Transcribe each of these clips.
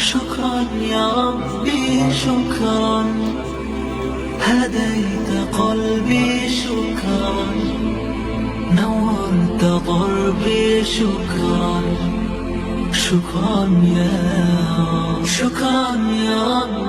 شكرا يا ربي شكرا هديت قلبي شكرا نورت ضربي شكرا شكرا يا رب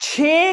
6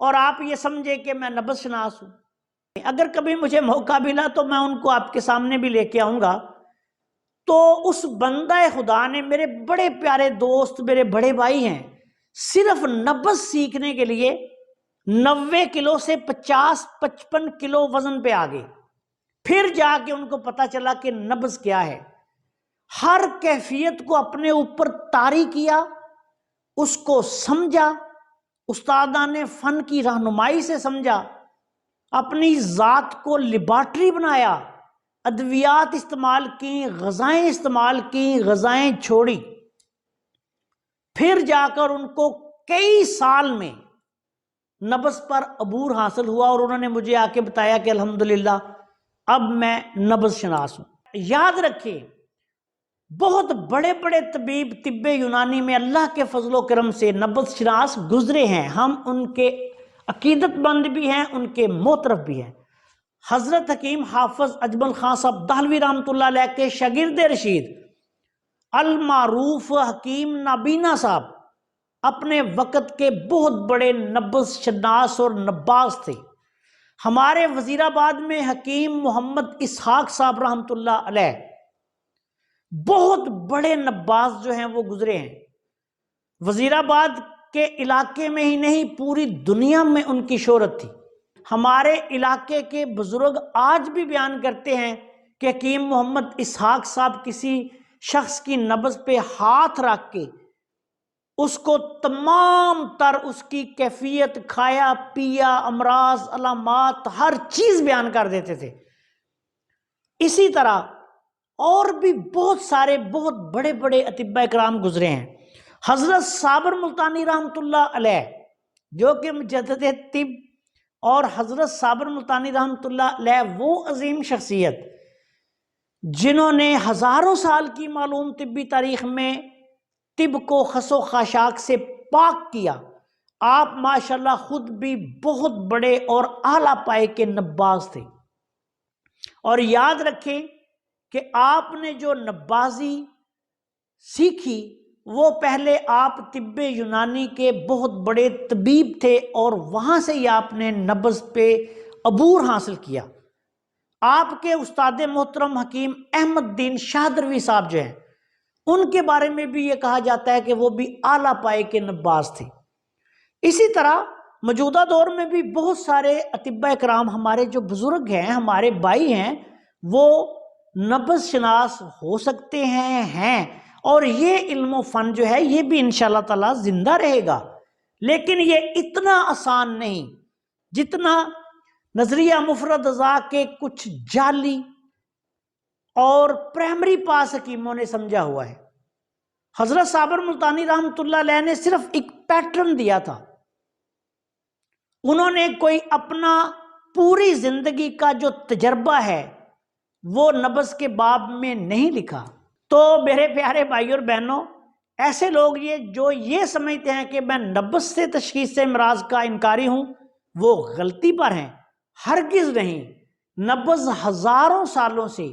اور آپ یہ سمجھے کہ میں نبض شناس ہوں۔ اگر کبھی مجھے موقع ملا تو میں ان کو آپ کے سامنے بھی لے کے آؤں گا۔ تو اس بندہ خدا نے، میرے بڑے پیارے دوست، میرے بڑے بھائی ہیں، صرف نبض سیکھنے کے لیے 90 کلو سے 50-55 کلو وزن پہ آگے، پھر جا کے ان کو پتا چلا کہ نبض کیا ہے۔ ہر کیفیت کو اپنے اوپر طاری کیا، اس کو سمجھا، استادان فن کی رہنمائی سے سمجھا، اپنی ذات کو لیبارٹری بنایا، ادویات استعمال کی، غذائیں استعمال کی، غذائیں چھوڑی، پھر جا کر ان کو کئی سال میں نبض پر عبور حاصل ہوا، اور انہوں نے مجھے آ کے بتایا کہ الحمدللہ اب میں نبض شناس ہوں۔ یاد رکھیں، بہت بڑے بڑے طبیب طب یونانی میں اللہ کے فضل و کرم سے نبض شناس گزرے ہیں، ہم ان کے عقیدت مند بھی ہیں، ان کے معترف بھی ہیں۔ حضرت حکیم حافظ اجمل خان صاحب دہلوی رحمۃ اللہ علیہ کے شاگرد رشید المعروف حکیم نابینا صاحب اپنے وقت کے بہت بڑے نبض شناس اور نباز تھے۔ ہمارے وزیر آباد میں حکیم محمد اسحاق صاحب رحمۃ اللہ علیہ بہت بڑے نباز جو ہیں وہ گزرے ہیں۔ وزیر آباد کے علاقے میں ہی نہیں، پوری دنیا میں ان کی شہرت تھی۔ ہمارے علاقے کے بزرگ آج بھی بیان کرتے ہیں کہ حکیم محمد اسحاق صاحب کسی شخص کی نبض پہ ہاتھ رکھ کے اس کو تمام تر اس کی کیفیت، کھایا پیا، امراض، علامات، ہر چیز بیان کر دیتے تھے۔ اسی طرح اور بھی بہت سارے بہت بڑے بڑے اطباء کرام گزرے ہیں۔ حضرت صابر ملتانی رحمۃ اللہ علیہ جو کہ مجدد طب، اور حضرت صابر ملتانی رحمۃ اللہ علیہ وہ عظیم شخصیت جنہوں نے ہزاروں سال کی معلوم طبی تاریخ میں طب کو خس و خاشاک سے پاک کیا۔ آپ ماشاءاللہ خود بھی بہت بڑے اور اعلیٰ پائے کے نباز تھے، اور یاد رکھیں کہ آپ نے جو نبازی سیکھی وہ پہلے آپ طب یونانی کے بہت بڑے طبیب تھے، اور وہاں سے ہی آپ نے نبض پہ عبور حاصل کیا۔ آپ کے استاد محترم حکیم احمد الدین شاہدروی صاحب جو ہیں، ان کے بارے میں بھی یہ کہا جاتا ہے کہ وہ بھی اعلیٰ پائے کے نباز تھے۔ اسی طرح موجودہ دور میں بھی بہت سارے اطباء کرام ہمارے جو بزرگ ہیں، ہمارے بھائی ہیں، وہ نبض شناس ہو سکتے ہیں، اور یہ علم و فن جو ہے یہ بھی انشاءاللہ تعالی زندہ رہے گا، لیکن یہ اتنا آسان نہیں جتنا نظریہ مفرد ازا کے کچھ جعلی اور پرائمری پاس حکیموں نے سمجھا ہوا ہے۔ حضرت صابر ملتانی رحمۃ اللہ علیہ نے صرف ایک پیٹرن دیا تھا، انہوں نے کوئی اپنا پوری زندگی کا جو تجربہ ہے وہ نبض کے باب میں نہیں لکھا۔ تو میرے پیارے بھائی اور بہنوں، ایسے لوگ جو یہ سمجھتے ہیں کہ میں نبض سے تشخیص امراض کا انکاری ہوں، وہ غلطی پر ہیں، ہرگز نہیں۔ نبض ہزاروں سالوں سے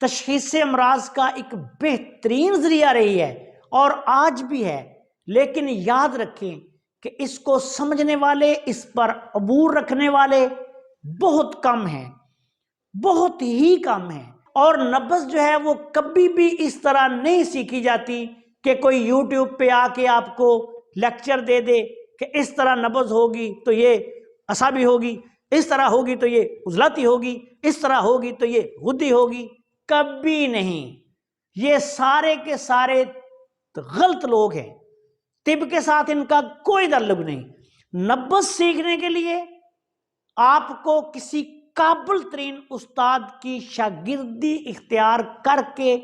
تشخیص امراض کا ایک بہترین ذریعہ رہی ہے اور آج بھی ہے، لیکن یاد رکھیں کہ اس کو سمجھنے والے، اس پر عبور رکھنے والے بہت کم ہیں، بہت ہی کم ہیں۔ اور نبض جو ہے وہ کبھی بھی اس طرح نہیں سیکھی جاتی کہ کوئی یوٹیوب پہ آ کے آپ کو لیکچر دے دے کہ اس طرح نبض ہوگی تو یہ عصبی ہوگی، اس طرح ہوگی تو یہ عضلاتی ہوگی، اس طرح ہوگی تو یہ غدی ہوگی۔ کبھی نہیں، یہ سارے کے سارے غلط لوگ ہیں، طب کے ساتھ ان کا کوئی تعلق نہیں۔ نبض سیکھنے کے لیے آپ کو کسی قابل ترین استاد کی شاگردی اختیار کر کے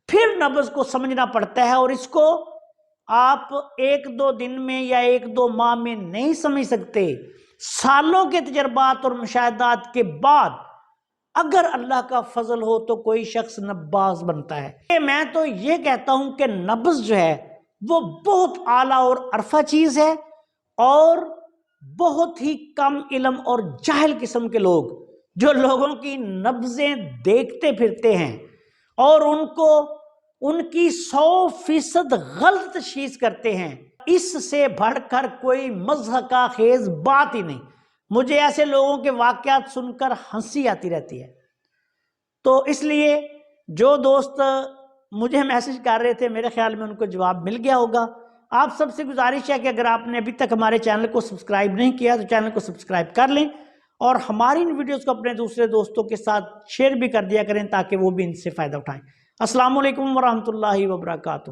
پھر نبض کو سمجھنا پڑتا ہے، اور اس کو آپ 1-2 دن میں یا 1-2 ماہ میں نہیں سمجھ سکتے۔ سالوں کے تجربات اور مشاہدات کے بعد اگر اللہ کا فضل ہو تو کوئی شخص نباز بنتا ہے۔ میں تو یہ کہتا ہوں کہ نبض جو ہے وہ بہت اعلیٰ اور عرفہ چیز ہے، اور بہت ہی کم علم اور جاہل قسم کے لوگ جو لوگوں کی نبضیں دیکھتے پھرتے ہیں اور ان کی 100% غلط تشخیص کرتے ہیں، اس سے بڑھ کر کوئی مضحک کا خیز بات ہی نہیں. مجھے ایسے لوگوں کے واقعات سن کر ہنسی آتی رہتی ہے. تو اس لیے جو دوست مجھے میسج کر رہے تھے میرے خیال میں ان کو جواب مل گیا ہوگا. آپ سب سے گزارش ہے کہ اگر آپ نے ابھی تک ہمارے چینل کو سبسکرائب نہیں کیا تو چینل کو سبسکرائب کر لیں اور ہماری ان ویڈیوز کو اپنے دوسرے دوستوں کے ساتھ شیئر بھی کر دیا کریں تاکہ وہ بھی ان سے فائدہ اٹھائیں. السلام علیکم ورحمۃ اللہ وبرکاتہ.